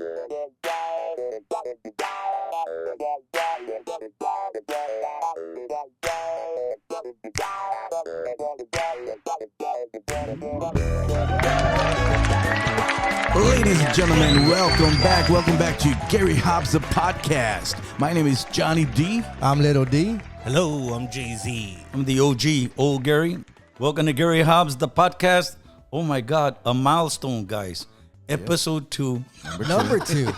Ladies and gentlemen, welcome back to Gary Hobbs, the podcast. My name is Johnny D. I'm Little D. Hello, I'm Jay-Z. I'm the OG, Old Gary. Welcome to Gary Hobbs, the podcast. Oh my God, a milestone, guys. Episode 2. Number two.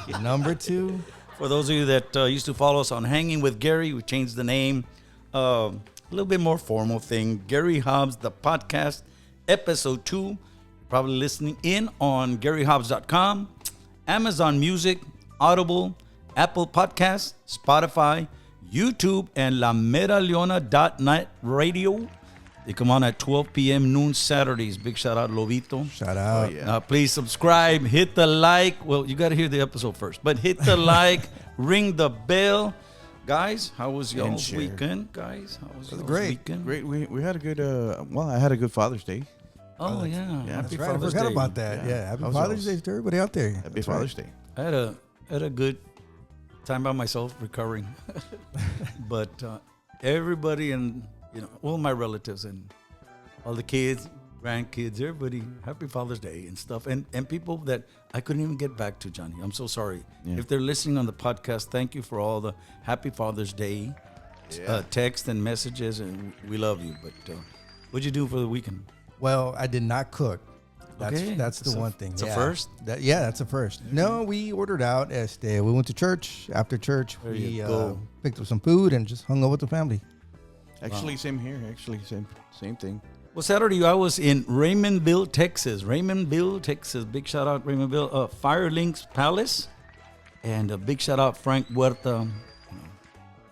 For those of you that used to follow us on Hanging with Gary, we changed the name. A little bit more formal thing. Gary Hobbs, the podcast, episode 2. Probably listening in on GaryHobbs.com, Amazon Music, Audible, Apple Podcasts, Spotify, YouTube, and LaMeraleona.net radio. They come on at 12 p.m. noon Saturdays. Big shout out, Lobito. Shout out. Oh, yeah. Please subscribe, hit the like. Well, you got to hear the episode first, but hit the like, ring the bell. Guys, how was y'all's weekend? Guys, how was y'all's weekend? Great. We had a good, I had a good Father's Day. Oh, yeah. That's Happy right. Father's I forgot Day. about that. Yeah. Happy Father's Day to everybody out there. Happy Father's Day. I had a good time by myself recovering. But everybody and, all my relatives and all the kids, grandkids, everybody, happy Father's Day and stuff. And people that I couldn't even get back to, Johnny. I'm so sorry. Yeah. If they're listening on the podcast, thank you for all the happy Father's Day text and messages, and we love you. But what'd you do for the weekend? Well, I did not cook. That's the one thing. It's a first? That's a first. No, we ordered out. We went to church. After church, we picked up some food and just hung out with the family. Actually, same here. Actually, same thing. Well, Saturday I was in Raymondville, Texas. Big shout out Raymondville. Firelinks Palace, and a big shout out Frank Huerta.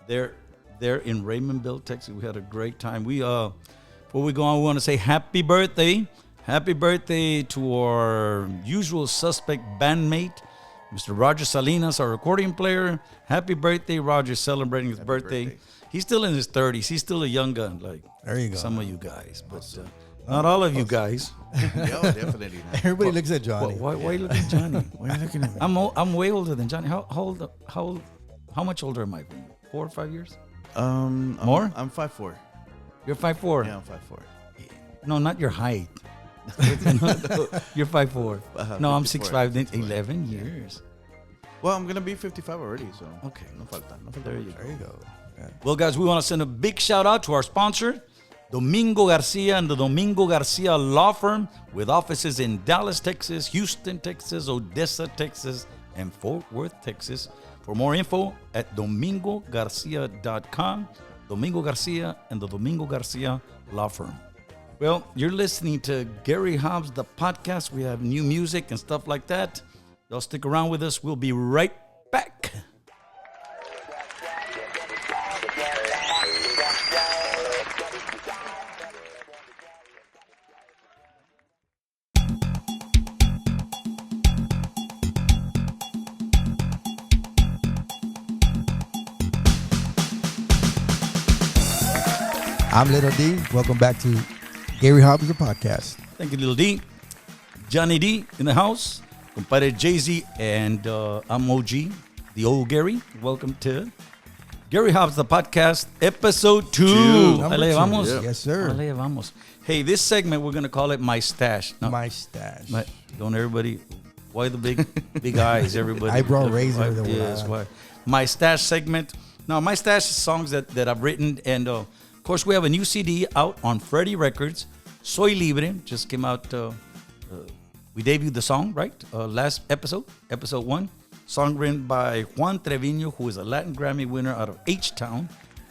They're in Raymondville, Texas. We had a great time. Before we go on, we want to say happy birthday. Happy birthday to our usual suspect bandmate, Mr. Roger Salinas, our accordion player. Happy birthday, Roger, celebrating his birthday. He's still in his 30s. He's still a young gun, like there you go. Some of you guys, but not all of you guys. Yeah, definitely not. Everybody looks at Johnny. Why are you looking at Johnny? Why are you looking at me? I'm way older than Johnny. How much older am I? 4 or 5 years? More? I'm 5'4". You're 5'4". Yeah, I'm 5'4". No, not your height. You're 5'4". No, I'm 6'5". 11 years. Well, I'm gonna be 55 already, so Okay. No falta. There you go. Yeah. Well, guys, we want to send a big shout out to our sponsor, Domingo Garcia and the Domingo Garcia Law Firm, with offices in Dallas, Texas, Houston, Texas, Odessa, Texas, and Fort Worth, Texas. For more info at domingogarcia.com. Domingo Garcia and the Domingo Garcia Law Firm. Well, you're listening to Gary Hobbs, the podcast. We have new music and stuff like that. Y'all stick around with us. We'll be right back. I'm Little D. Welcome back to Gary Hobbs, the podcast. Thank you, Little D. Johnny D in the house. Compadre Jay-Z, and I'm OG, the old Gary. Welcome to Gary Hobbs, the podcast, episode 2. Ale vamos. Yeah. Yes, sir. Ale vamos. Hey, this segment, we're going to call it My Stash. No, My stash. don't everybody, why the big eyes, everybody? Eyebrow razor. Yes, why? My Stash segment. Now, My Stash is songs that I've written, and of course, we have a new CD out on Freddie Records. Soy Libre just came out. We debuted the song, right? Last episode 1. Song written by Juan Trevino, who is a Latin Grammy winner out of H-Town,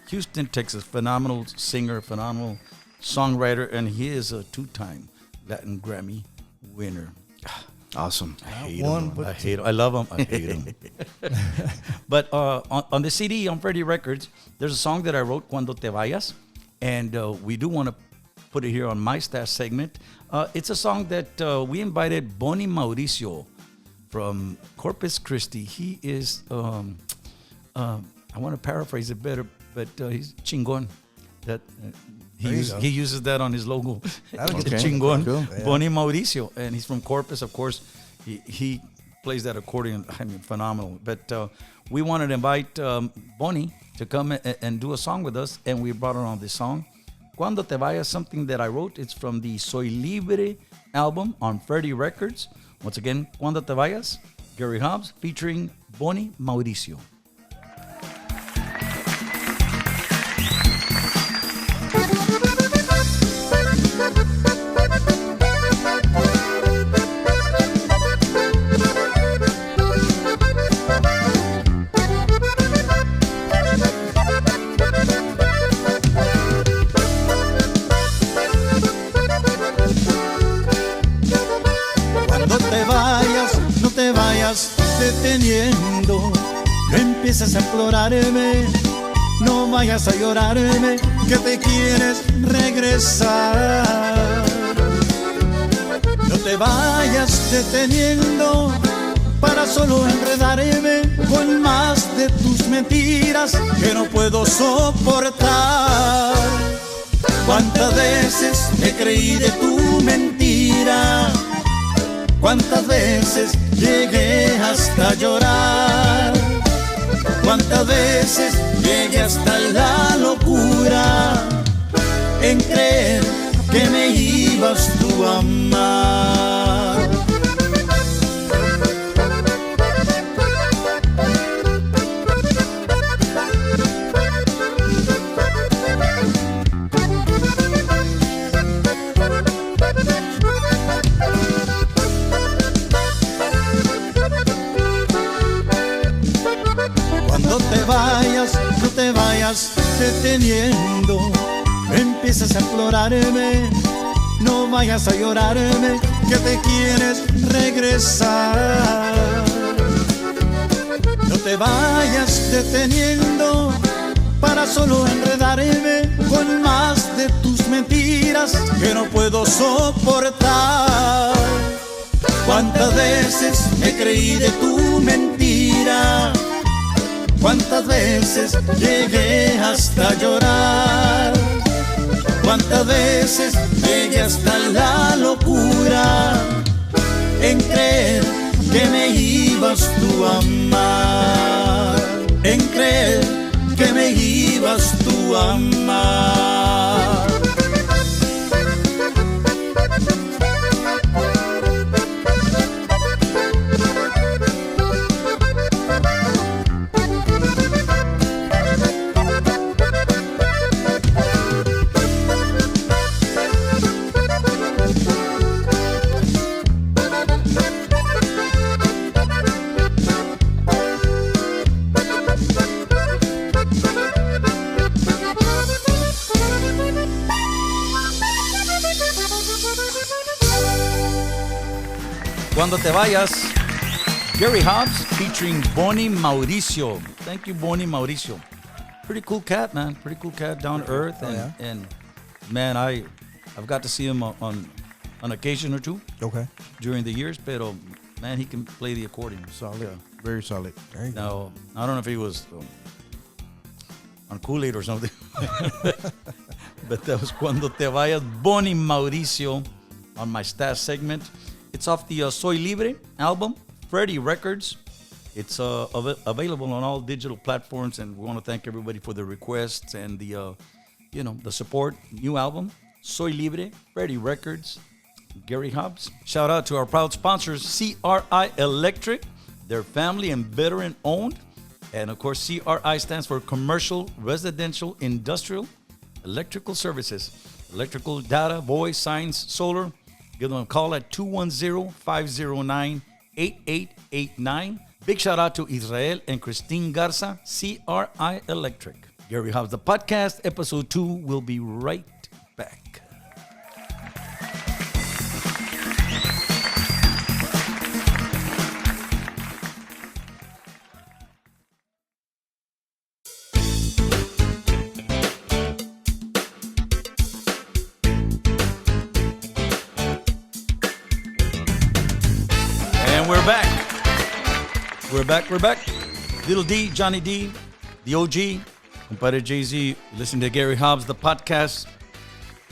Houston, Texas. Phenomenal singer, phenomenal songwriter, and he is a 2-time Latin Grammy winner. Awesome. I hate him. I love him. I hate him. But on the CD, on Freddie Records, there's a song that I wrote, Cuando, Vayas, and we do want to put it here on My Stash segment. It's a song that we invited Boni Mauricio from Corpus Christi. He is, I want to paraphrase it better, but he's chingon. That he uses that on his logo. Okay. Chingon. Cool. Yeah. Boni Mauricio, and he's from Corpus, of course. He plays that accordion. I mean, phenomenal. But we wanted to invite Boni to come and do a song with us, and we brought her on this song, Cuando Te Vayas, something that I wrote. It's from the Soy Libre album on Freddie Records. Once again, Cuando Te Vayas, Gary Hobbs, featuring Boni Mauricio. Deteniendo, no empieces a implorarme, no vayas a llorarme, que te quieres regresar. No te vayas deteniendo para solo enredarme con más de tus mentiras que no puedo soportar. ¿Cuántas veces me creí de tu mentira? ¿Cuántas veces llegué hasta llorar? ¿Cuántas veces llegué hasta la locura en creer que me ibas tú a amar? No te vayas deteniendo, no empieces a implorarme, no vayas a llorarme, que te quieres regresar. No te vayas deteniendo para solo enredarme con más de tus mentiras que no puedo soportar. ¿Cuántas veces me creí de tu mentira? ¿Cuántas veces llegué hasta llorar? ¿Cuántas veces llegué hasta la locura en creer que me ibas tú a amar? En creer que me ibas tú a amar. Cuando Te Vayas, Gary Hobbs featuring Boni Mauricio. Thank you, Boni Mauricio. Pretty cool cat, man. Pretty cool cat, down to earth. And man, I've got to see him on occasion or two. Okay. During the years, pero man, he can play the accordion. Solid. Very solid. There you go. Now, I don't know if he was on Kool-Aid or something. But that was Cuando Te Vayas, Boni Mauricio on my staff segment. It's off the Soy Libre album, Freddie Records. It's available on all digital platforms, and we want to thank everybody for the requests and the support. New album, Soy Libre, Freddie Records, Gary Hobbs. Shout out to our proud sponsors, CRI Electric. They're family and veteran owned. And of course, CRI stands for Commercial, Residential, Industrial, Electrical Services. Electrical data, voice, signs, solar. Give them a call at 210-509-8889. Big shout out to Israel and Christine Garza, CRI Electric. Gary Hobbs, the podcast, episode 2. Will be right back. We're back. Little D, Johnny D, the OG, compadre Jay-Z. Listen to Gary Hobbs, the podcast.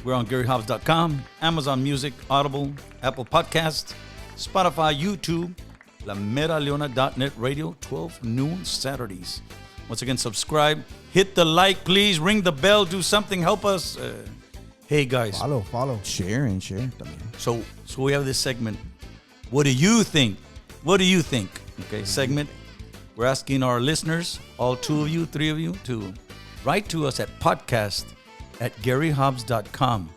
We're on GaryHobbs.com, Amazon Music, Audible, Apple Podcasts, Spotify, YouTube. lameraleona.net radio, 12 noon Saturdays. Once again, subscribe, hit the like, please, ring the bell, do something, help us. Hey guys, Follow. Share and share también. so we have this segment. What do you think? What do you think? Okay, segment. We're asking our listeners, all 2 of you, 3 of you, to write to us at podcast@garyhobbs.com.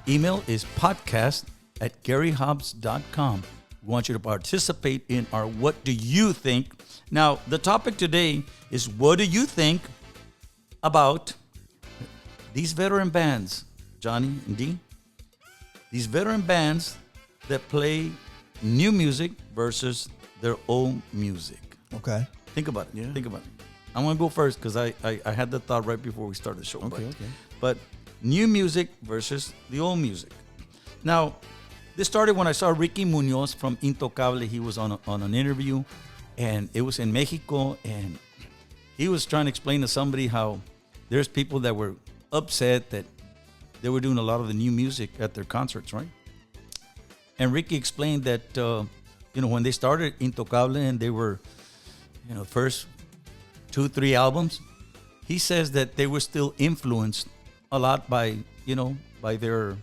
Email is podcast@garyhobbs.com. We want you to participate in our What Do You Think? Now, the topic today is what do you think about these veteran bands, Johnny and Dean? These veteran bands that play new music versus their old music. Okay. Think about it. Yeah. Think about it. I'm going to go first because I had the thought right before we started the show. Okay. But new music versus the old music. Now, this started when I saw Ricky Munoz from Intocable. He was on an interview, and it was in Mexico, and he was trying to explain to somebody how there's people that were upset that they were doing a lot of the new music at their concerts, right? And Ricky explained that, when they started Intocable and they were, first 2-3 albums, he says that they were still influenced a lot by their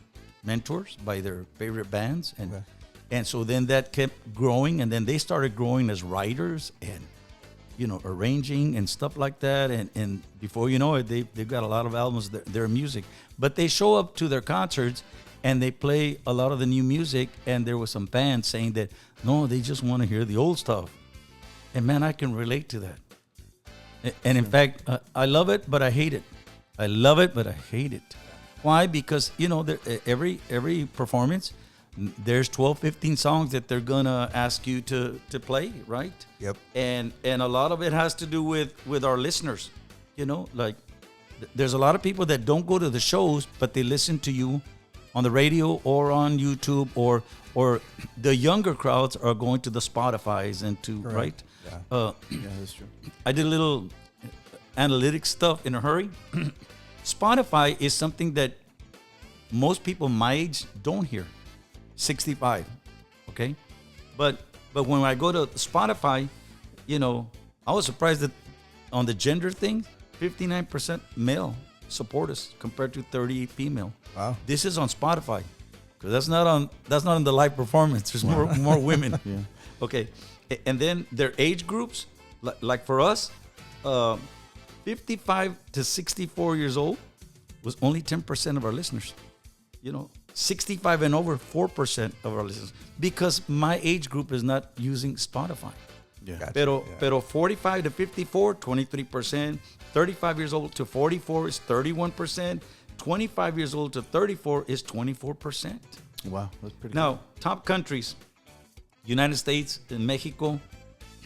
mentors, by their favorite bands. And so then that kept growing, and then they started growing as writers and, arranging and stuff like that. And before you know it, they've got a lot of albums, their music. But they show up to their concerts and they play a lot of the new music, and there was some fans saying that, no, they just want to hear the old stuff. And man, I can relate to that. And in fact, I love it, but I hate it. I love it, but I hate it. Why? Because, every performance, there's 12, 15 songs that they're going to ask you to play, right? Yep. And a lot of it has to do with our listeners. There's a lot of people that don't go to the shows, but they listen to you on the radio or on YouTube, or the younger crowds are going to the Spotifys and to, Correct. right? Yeah. Yeah, that's true. I did a little analytics stuff in a hurry. Spotify is something that most people my age don't hear. 65, okay? But when I go to Spotify, I was surprised that on the gender thing, 59% male support us compared to 38 female. Wow. This is on Spotify, because that's not on the live performance. There's more women. Yeah. Okay, and then their age groups, like for us, 55 to 64 years old was only 10% of our listeners. 65 and over, 4% of our listeners, because my age group is not using Spotify. Yeah. Gotcha. Pero 45 to 54, 23%. 35 years old to 44 is 31%. 25 years old to 34 is 24%. Wow, that's pretty Now, top countries, United States and Mexico,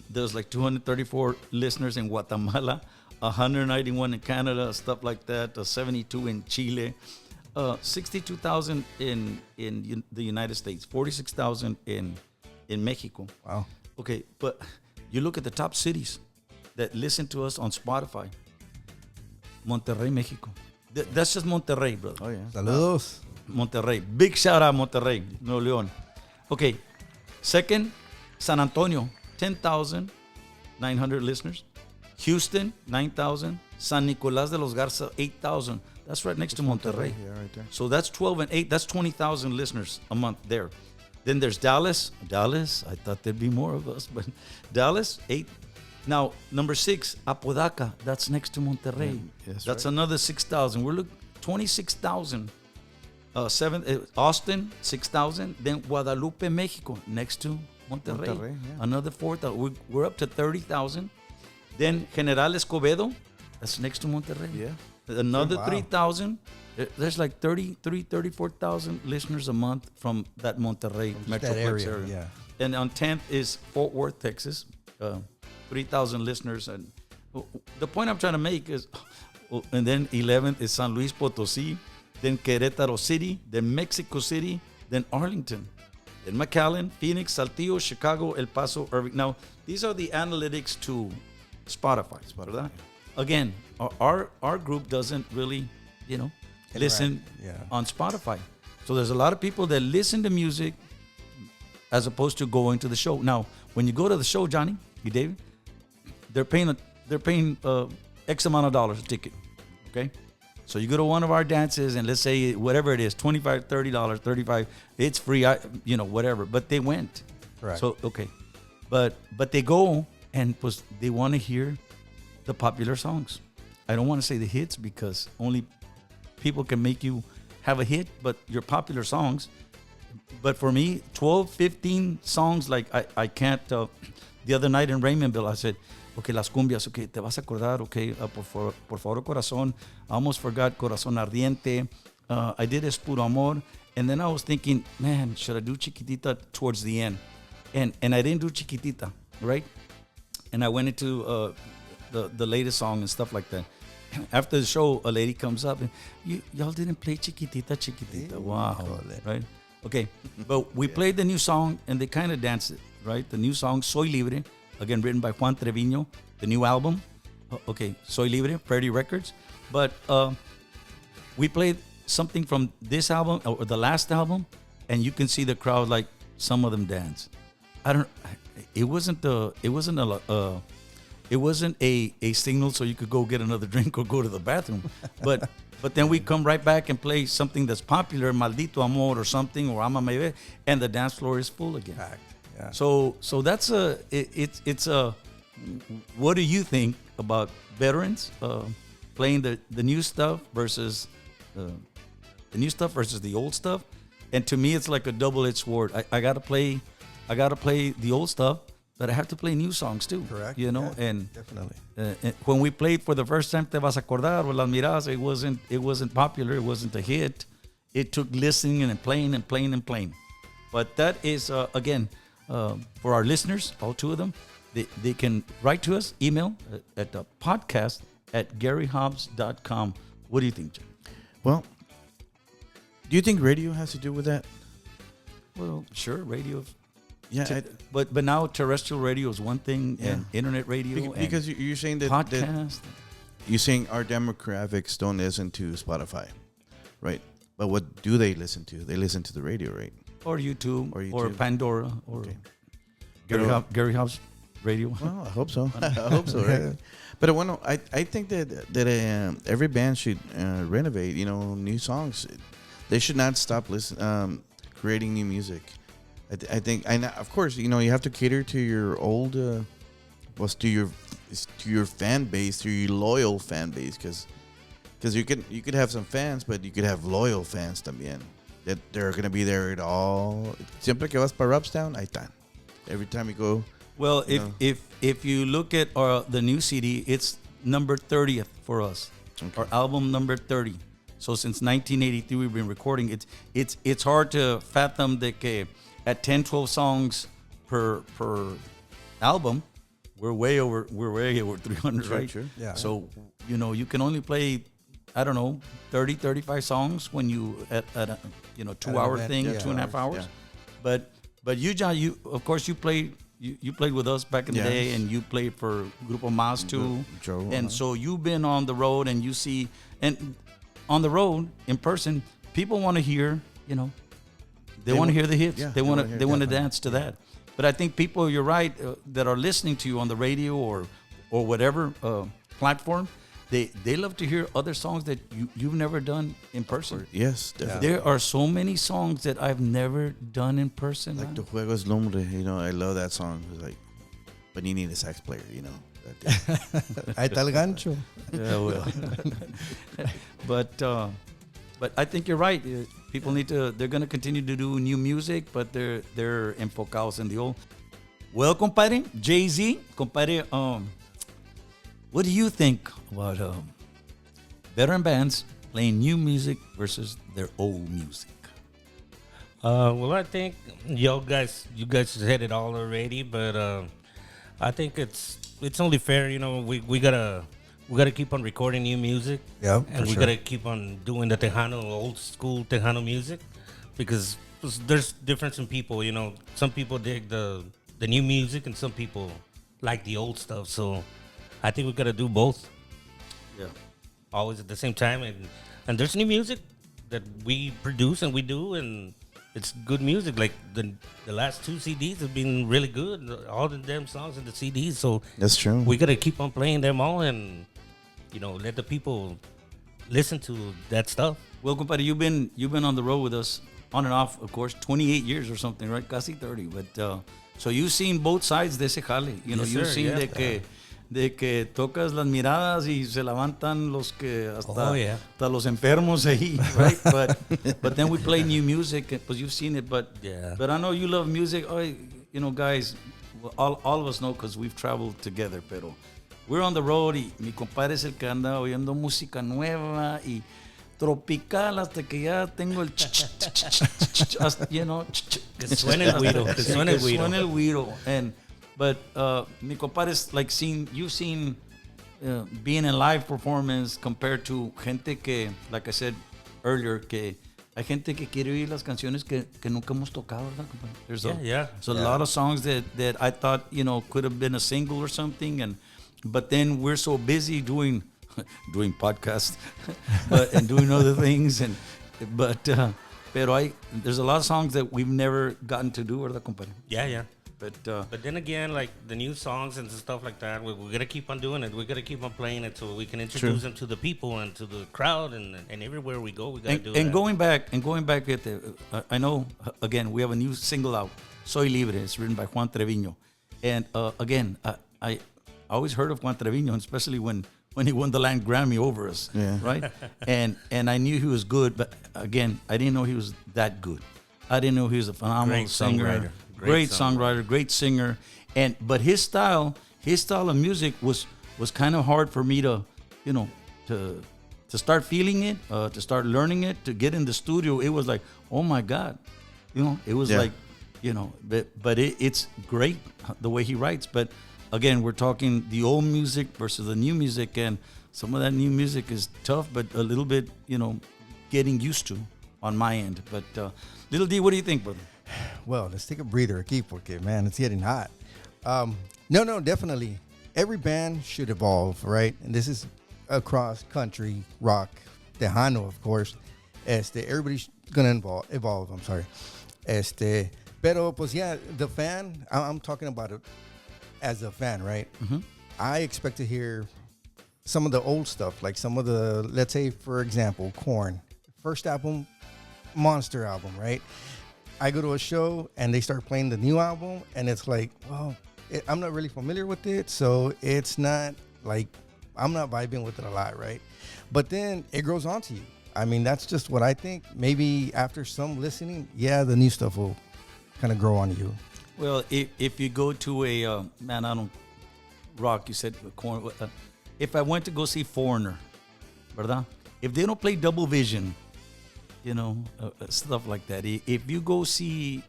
there's like 234 listeners in Guatemala, 191 in Canada, stuff like that, 72 in Chile, 62,000 in the United States, 46,000 in Mexico. Wow. Okay, but you look at the top cities that listen to us on Spotify. Monterrey, Mexico. That's just Monterrey, brother. Oh, yeah. Saludos. Monterrey. Big shout out Monterrey, Nuevo León. Okay, second, San Antonio, 10,900 listeners. Houston, 9,000. San Nicolás de los Garza, 8,000. That's right next to Monterrey. Yeah, right there. So that's 12 and 8. That's 20,000 listeners a month there. Then there's Dallas. Dallas, I thought there'd be more of us, but Dallas, 8. Now, number 6, Apodaca. That's next to Monterrey. Yeah, that's right. another 6,000. We're looking 26,000. 7, Austin, 6,000. Then Guadalupe, Mexico, next to Monterrey. Monterrey, yeah. Another 4,000. We're up to 30,000. Then General Escobedo, that's next to Monterrey. Yeah. Another Wow. 3,000. There's like 34,000 listeners a month from that Monterrey That metroplex area. area. Yeah. And on 10th is Fort Worth, Texas. 3,000 listeners. And the point I'm trying to make is, and then 11th is San Luis Potosí, then Querétaro City, then Mexico City, then Arlington, then McAllen, Phoenix, Saltillo, Chicago, El Paso, Irving. Now, these are the analytics to Spotify. ¿Verdad? Again, our group doesn't really, listen Yeah. on Spotify. So there's a lot of people that listen to music as opposed to going to the show. Now, when you go to the show, Johnny, you David, they're paying X amount of dollars a ticket. Okay, so you go to one of our dances, and let's say whatever it is, $25, $30, $35, it's free. Whatever. But they went. Right. So okay, but they go and they want to hear the popular songs. I don't want to say the hits because only people can make you have a hit, but your popular songs. But for me, 12, 15 songs, like I can't. The other night in Raymondville, I said, okay, las cumbias, okay, te vas a acordar, okay, por favor, corazón. I almost forgot Corazón Ardiente. I did Es Puro Amor. And then I was thinking, man, should I do Chiquitita towards the end? And I didn't do Chiquitita, right? And I went into the latest song and stuff like that. After the show, a lady comes up and, y'all didn't play Chiquitita. Wow, right? Okay, but we played the new song and they kind of danced it, right? The new song, Soy Libre, again written by Juan Treviño, the new album. Okay, Soy Libre, Freddie Records. But we played something from this album or the last album, and you can see the crowd, like some of them dance. It wasn't a signal so you could go get another drink or go to the bathroom, but then we come right back and play something that's popular, Maldito Amor or something, or Ama Me Ve, and the dance floor is full again. Yeah. So that's it's a. What do you think about veterans playing the new stuff versus the new stuff versus the old stuff? And to me, it's like a double-edged sword. I gotta play the old stuff, but I have to play new songs too. Correct. And definitely. And when we played for the first time, Te Vas a Acordar or Las Miradas, it wasn't popular. It wasn't a hit. It took listening and playing and playing and playing. But that is again for our listeners, all two of them. They can write to us, email at the podcast at GaryHobbs.com. What do you think, Jim? Well, do you think radio has to do with that? Well, sure, radio. Yeah, but now terrestrial radio is one thing, and internet radio. Because you're saying that podcast. You're saying our demographics don't listen to Spotify, right? But what do they listen to? They listen to the radio, right? Or YouTube, or Pandora, or Gary Hobbs Radio. Well, I hope so. I hope so, right? But I think that every band should renovate. New songs. They should not stop creating new music. I think, of course, you have to cater to your old, to your fan base, to your loyal fan base, because you could have some fans, but you could have loyal fans también. That they're gonna be there at all. Siempre que vas para Upstown, ahí están. Every time you go. Well, if you look at the new CD, it's number 30th for us. Okay. Our album number 30. So since 1983, we've been recording. It's hard to fathom that at 10, 12 songs per album, we're way over 300, right? Sure. Yeah. So you can only play, I don't know, 30, 35 songs when you at a 2-hour thing, 2.5 hours. Yeah. But you, John, of course you played with us back in the day, and you played for Grupo Mas too. And so you've been on the road, and you see, and on the road in person, people want to hear, they want to hear the hits. Yeah, they want to dance to that. But I think people, you're right, that are listening to you on the radio or whatever platform, they love to hear other songs that you've never done in person. Yes, definitely. There are so many songs that I've never done in person. Like Tu Juego Es Lumbre, I love that song. It's like Panini, the sax player, Ahí está el gancho. Yeah, well. But I think you're right. People they're going to continue to do new music, but they're enfocados in the old. Well, compadre, Jay-Z, compadre, what do you think about veteran bands playing new music versus their old music? Well, I think you guys said it all already, but I think it's only fair. We gotta keep on recording new music. Yeah, and we gotta keep on doing the Tejano, old school Tejano music, because there's difference in people. Some people dig the new music, and some people like the old stuff. So I think we gotta do both. Yeah, always at the same time, and there's new music that we produce and we do, and it's good music. Like the last 2 CDs have been really good. All the damn songs in the CDs. So That's true. we gotta keep on playing them all, and let the people listen to that stuff. Well, compadre, you've been on the road with us on and off, of course, 28 years or something, right? Casi 30. But so you've seen both sides de ese jale. Yes, You've sir, seen yeah. de que tocas las miradas y se levantan los que hasta, Oh, yeah. hasta los enfermos ahí, right? But then we play new music, because you've seen it. But Yeah. But I know you love music. Oh, guys, all of us know because we've traveled together. Pero we're on the road y mi compadre es el que anda oyendo música nueva y tropical hasta que ya tengo el Que suene el güiro, que suene el güiro. suene el güiro. But mi compadre is like you've seen being in live performance compared to gente que, like I said earlier, que hay gente que quiere oír las canciones que nunca hemos tocado, ¿verdad, compadre? There's a lot of songs that I thought, could have been a single or something, but then we're so busy doing podcasts and doing other things, pero there's a lot of songs that we've never gotten to do, ¿verdad, compadre? Yeah. But then again, like the new songs and stuff like that, we're gonna keep on doing it. We're gonna keep on playing it so we can introduce them to the people and to the crowd, and everywhere we go, we gotta do that. And going back at I know again we have a new single out, Soy Libre. It's written by Juan Treviño, and again I always heard of Juan Treviño, especially when he won the Land Grammy over us, right? and I knew he was good, but again I didn't know he was that good. I didn't know he was a phenomenal singer. Great songwriter, great singer, but his style of music was kind of hard for me to start feeling it, to start learning it, to get in the studio. It was like, oh my God, it was like, but it's great the way he writes. But again, we're talking the old music versus the new music, and some of that new music is tough, but a little bit, getting used to on my end. But Little D, what do you think, brother? Well, let's take a breather aquí porque, man, it's getting hot. No, definitely. Every band should evolve, right? And this is across country, rock, Tejano, of course. Everybody's going to evolve, I'm sorry. Pero, pues, yeah, the fan, I'm talking about it as a fan, right? Mm-hmm. I expect to hear some of the old stuff, like some of the, let's say, for example, Korn. First album, monster album, right? I go to a show and they start playing the new album, and it's like, well, I'm not really familiar with it, so it's not like I'm not vibing with it a lot, right? But then it grows onto you. I mean, that's just what I think. Maybe after some listening, the new stuff will kind of grow on you. Well, if you go to a man, I don't rock. You said Korn. If I went to go see Foreigner, ¿verdad? If they don't play Double Vision, stuff like that. If you go see,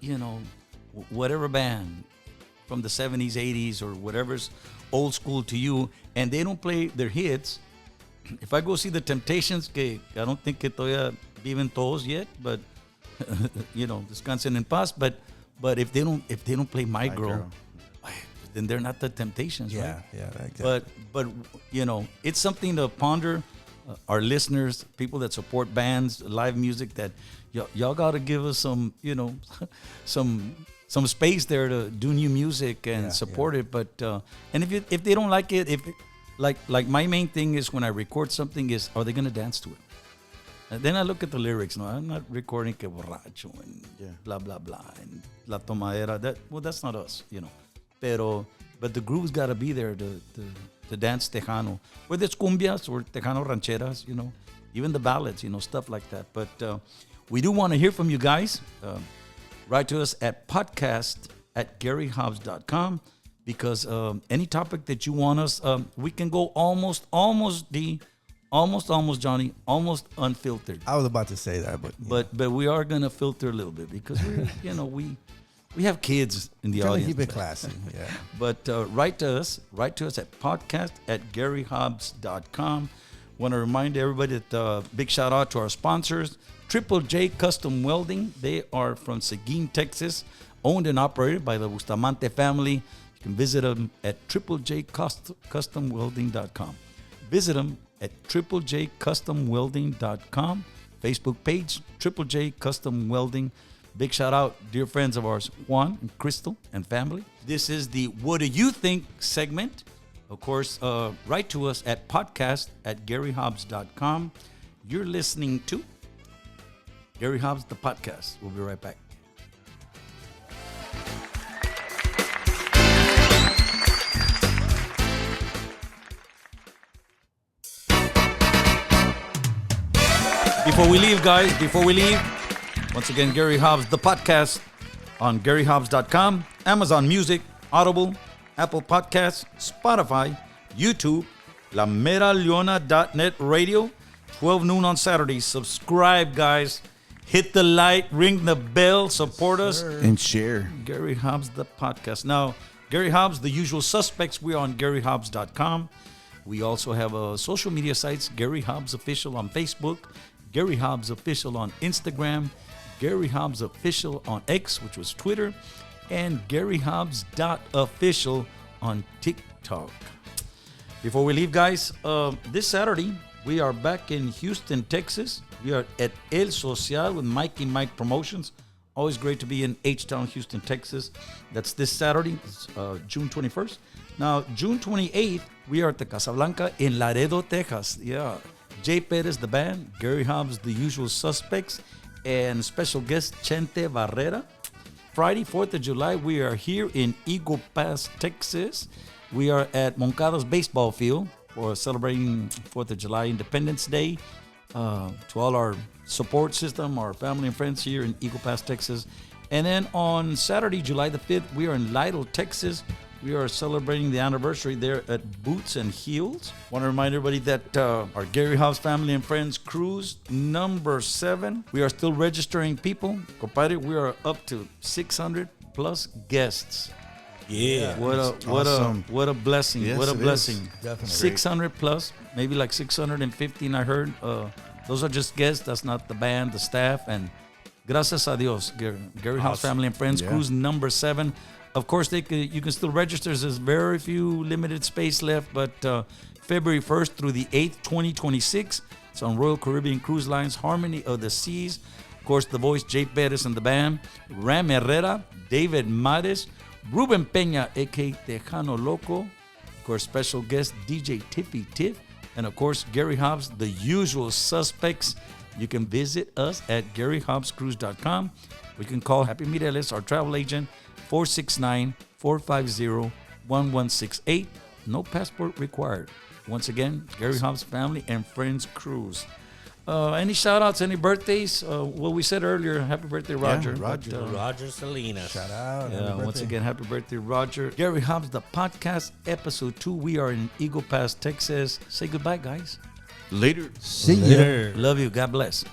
whatever band from the 70s, 80s, or whatever's old school to you, and they don't play their hits, if I go see the Temptations, que I don't think que todavía viven todos yet, but descansen en paz. But if they don't play My Girl, then they're not the Temptations, right? Yeah, exactly. But it's something to ponder. Our listeners, people that support bands, live music, that y'all got to give us some, some space there to do new music and support it. But and if they don't like it, like my main thing is when I record something is, are they gonna dance to it? And then I look at the lyrics. No, I'm not recording que borracho and blah blah blah and la tomadera. That's not us, But the groove's got to be there to dance Tejano, whether it's cumbias or Tejano rancheras, even the ballads, stuff like that. But we do want to hear from you guys. Write to us at podcast@GaryHobbs.com, because any topic that you want us, we can go almost Johnny, almost unfiltered. I was about to say that, but we are gonna filter a little bit because we're we have kids in the audience. Keep it classy, yeah. But write to us at podcast@GaryHobbs.com. Want to remind everybody that big shout out to our sponsors, Triple J Custom Welding. They are from Seguin, Texas, owned and operated by the Bustamante family. You can visit them at triplejcustomwelding.com. Visit them at triplejcustomwelding.com. Facebook page, Triple J Custom Welding. Big shout out, dear friends of ours, Juan and Crystal and family. This is the What Do You Think segment. Of course, write to us at podcast@GaryHobbs.com. You're listening to Gary Hobbs, the podcast. We'll be right back. Before we leave, guys, once again, Gary Hobbs, the podcast on GaryHobbs.com, Amazon Music, Audible, Apple Podcasts, Spotify, YouTube, LaMeraleona.net radio, 12 noon on Saturdays. Subscribe, guys. Hit the like, ring the bell, support us. And share. Gary Hobbs, the podcast. Now, Gary Hobbs, the usual suspects, we're on GaryHobbs.com. We also have social media sites, Gary Hobbs Official on Facebook, Gary Hobbs Official on Instagram, Gary Hobbs Official on X, which was Twitter, and GaryHobbs.official on TikTok. Before we leave, guys, this Saturday, we are back in Houston, Texas. We are at El Social with Mikey Mike Promotions. Always great to be in H-Town, Houston, Texas. That's this Saturday, June 21st. Now, June 28th, we are at the Casablanca in Laredo, Texas. Yeah. Jay Perez, the band. Gary Hobbs, the usual suspects. And special guest, Chente Barrera. Friday, 4th of July, we are here in Eagle Pass, Texas. We are at Moncada's baseball field for celebrating 4th of July Independence Day. To all our support system, our family and friends here in Eagle Pass, Texas. And then on Saturday, July the 5th, we are in Lytle, Texas. We are celebrating the anniversary there at Boots and Heels. Want to remind everybody that our Gary Hobbs family and friends cruise number 7. We are still registering people. Compadre, we are up to 600 plus guests. Yeah. What a blessing. Yes, What a it blessing. is. Definitely. 600 plus, maybe like 615 I heard. Those are just guests. That's not the band, the staff. And gracias a Dios, Gary Hobbs family and friends, cruise number 7. Of course, you can still register. There's very few limited space left, but February 1st through the 8th, 2026, it's on Royal Caribbean Cruise Lines, Harmony of the Seas. Of course, the voice, Jay Perez and the band, Ram Herrera, David Mares, Ruben Peña, a.k.a. Tejano Loco. Of course, special guest, DJ Tiffy Tiff. And of course, Gary Hobbs, the usual suspects. You can visit us at GaryHobbsCruise.com. We can call Happy Mireles, our travel agent, 469-450-1168. No passport required. Once again, Gary Hobbs family and friends cruise. Any shout outs, any birthdays? Well, we said earlier, happy birthday, Roger. Yeah, Roger. Roger Salinas. Shout out. Yeah, once again, happy birthday, Roger. Gary Hobbs, the podcast, episode 2. We are in Eagle Pass, Texas. Say goodbye, guys. Later. See ya. Later. Love you. God bless.